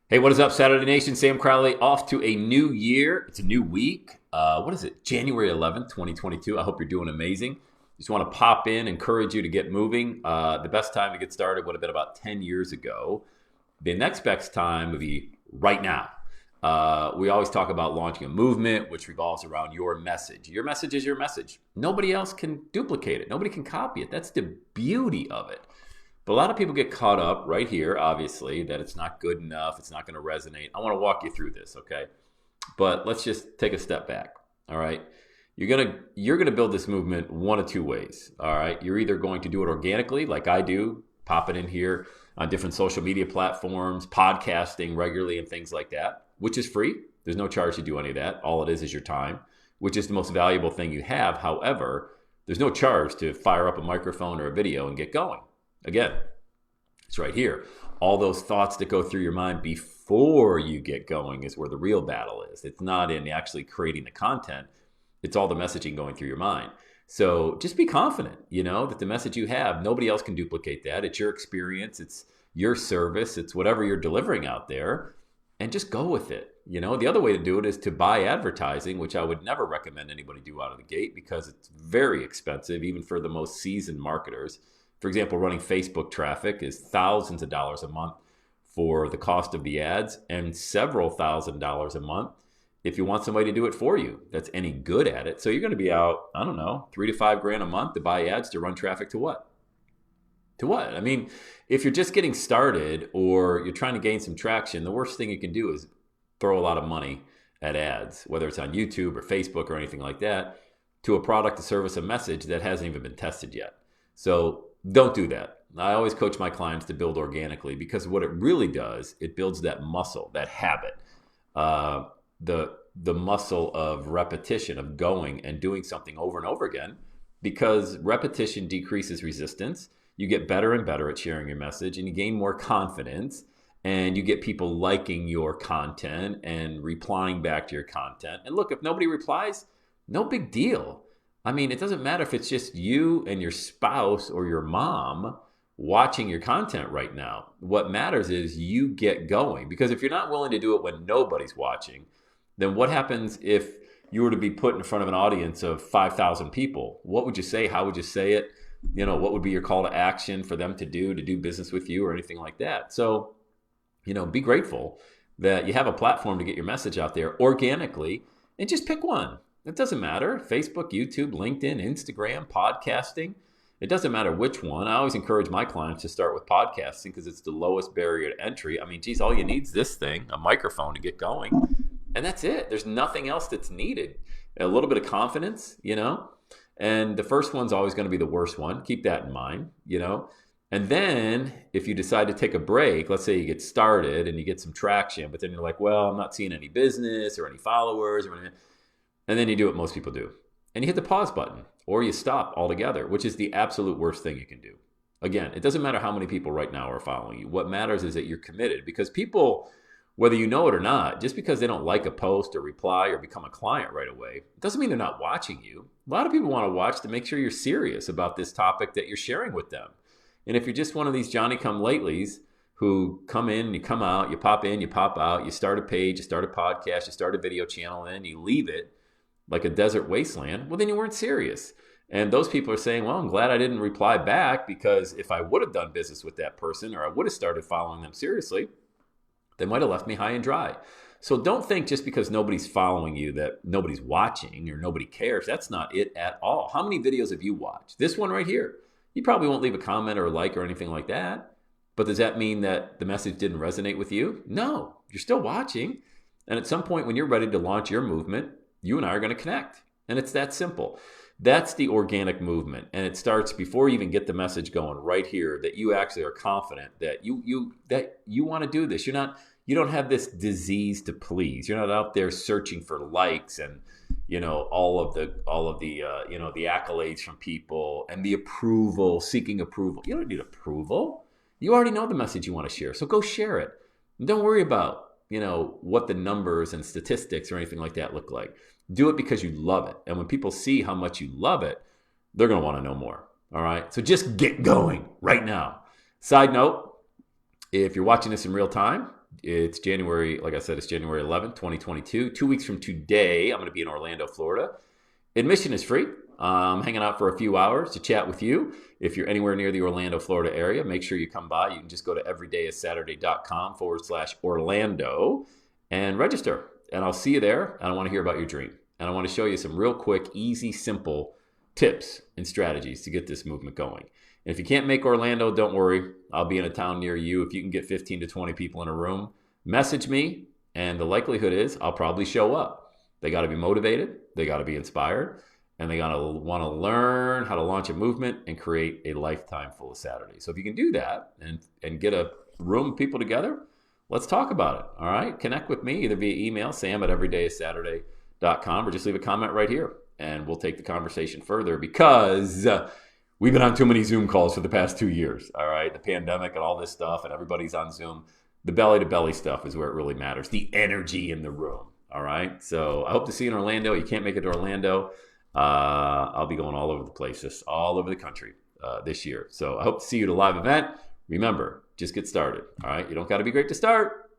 Hey, what is up, Saturday Nation? Sam Crowley off to a new year. It's a new week. What is it? January 11th, 2022. I hope you're doing amazing. Just want to pop in, encourage you to get moving. The best time to get started would have been about 10 years ago. The next best time would be right now. We always talk about launching a movement which revolves around your message. Your message is your message. Nobody else can duplicate it. Nobody can copy it. That's the beauty of it. But a lot of people get caught up right here, obviously, that it's not good enough. It's not going to resonate. I want to walk you through this, okay? But let's just take a step back, all right? You're gonna build this movement one of two ways, all right? You're either going to do it organically, like I do, pop it in here on different social media platforms, podcasting regularly and things like that, which is free. There's no charge to do any of that. All it is your time, which is the most valuable thing you have. However, there's no charge to fire up a microphone or a video and get going. Again, it's right here. All those thoughts that go through your mind before you get going is where the real battle is. It's not in actually creating the content. It's all the messaging going through your mind. So just be confident, that the message you have, nobody else can duplicate that. It's your experience. It's your service. It's whatever you're delivering out there. And just go with it. The other way to do it is to buy advertising, which I would never recommend anybody do out of the gate because it's very expensive, even for the most seasoned marketers. For example, running Facebook traffic is thousands of dollars a month for the cost of the ads and several $1,000s a month if you want somebody to do it for you that's any good at it. So you're going to be out, I don't know, $3 to $5 grand a month to buy ads to run traffic to what? To what? I mean, if you're just getting started or you're trying to gain some traction, the worst thing you can do is throw a lot of money at ads, whether it's on YouTube or Facebook or anything like that, to a product, a service, a message that hasn't even been tested yet. So don't do that. I always coach my clients to build organically because what it really does, it builds that muscle, that habit, the muscle of repetition, of going and doing something over and over again, because repetition decreases resistance. You get better and better at sharing your message and you gain more confidence and you get people liking your content and replying back to your content. And look, if nobody replies, no big deal. I mean, it doesn't matter if it's just you and your spouse or your mom watching your content right now. What matters is you get going. Because if you're not willing to do it when nobody's watching, then what happens if you were to be put in front of an audience of 5,000 people? What would you say? How would you say it? What would be your call to action for them to do business with you or anything like that? So, be grateful that you have a platform to get your message out there organically and just pick one. It doesn't matter. Facebook, YouTube, LinkedIn, Instagram, podcasting. It doesn't matter which one. I always encourage my clients to start with podcasting because it's the lowest barrier to entry. I mean, geez, all you need is this thing, a microphone to get going. And that's it. There's nothing else that's needed. A little bit of confidence, And the first one's always going to be the worst one. Keep that in mind, And then if you decide to take a break, let's say you get started and you get some traction, but then you're like, well, I'm not seeing any business or any followers or anything. And then you do what most people do. And you hit the pause button or you stop altogether, which is the absolute worst thing you can do. Again, it doesn't matter how many people right now are following you. What matters is that you're committed because people, whether you know it or not, just because they don't like a post or reply or become a client right away, doesn't mean they're not watching you. A lot of people want to watch to make sure you're serious about this topic that you're sharing with them. And if you're just one of these Johnny-come-latelys who come in, you come out, you pop in, you pop out, you start a page, you start a podcast, you start a video channel, and then you leave it like a desert wasteland, well, then you weren't serious. And those people are saying, well, I'm glad I didn't reply back because if I would have done business with that person or I would have started following them seriously, they might have left me high and dry. So don't think just because nobody's following you that nobody's watching or nobody cares. That's not it at all. How many videos have you watched? This one right here. You probably won't leave a comment or a like or anything like that. But does that mean that the message didn't resonate with you? No, you're still watching. And at some point when you're ready to launch your movement, you and I are going to connect. And it's that simple. That's the organic movement. And it starts before you even get the message going right here that you actually are confident that you want to do this. You don't have this disease to please. You're not out there searching for likes and all of the the accolades from people and the approval, seeking approval. You don't need approval. You already know the message you want to share. So go share it. And don't worry about what the numbers and statistics or anything like that look like. Do it because you love it. And when people see how much you love it, they're going to want to know more. All right. So just get going right now. Side note, if you're watching this in real time, It's January, like I said, it's January 11th, 2022. 2 weeks from today, I'm going to be in Orlando, Florida. Admission is free. I'm hanging out for a few hours to chat with you. If you're anywhere near the Orlando, Florida area, make sure you come by. You can just go to everydayissaturday.com/Orlando and register. And I'll see you there. And I want to hear about your dream. And I want to show you some real quick, easy, simple tips and strategies to get this movement going. And if you can't make Orlando, don't worry. I'll be in a town near you. If you can get 15 to 20 people in a room, message me. And the likelihood is I'll probably show up. They got to be motivated. They got to be inspired. And they got to want to learn how to launch a movement and create a lifetime full of Saturdays. So if you can do that and get a room of people together, let's talk about it. All right. Connect with me either via email, sam@everydayissaturday.com, or just leave a comment right here. And we'll take the conversation further because we've been on too many Zoom calls for the past 2 years. All right. The pandemic and all this stuff, and everybody's on Zoom. The belly to belly stuff is where it really matters. The energy in the room. All right. So I hope to see you in Orlando. You can't make it to Orlando. I'll be going all over the place, just all over the country this year. So I hope to see you at a live event. Remember, just get started. All right. You don't got to be great to start.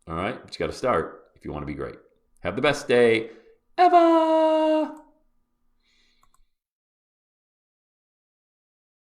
All right. But you got to start if you want to be great. Have the best day ever.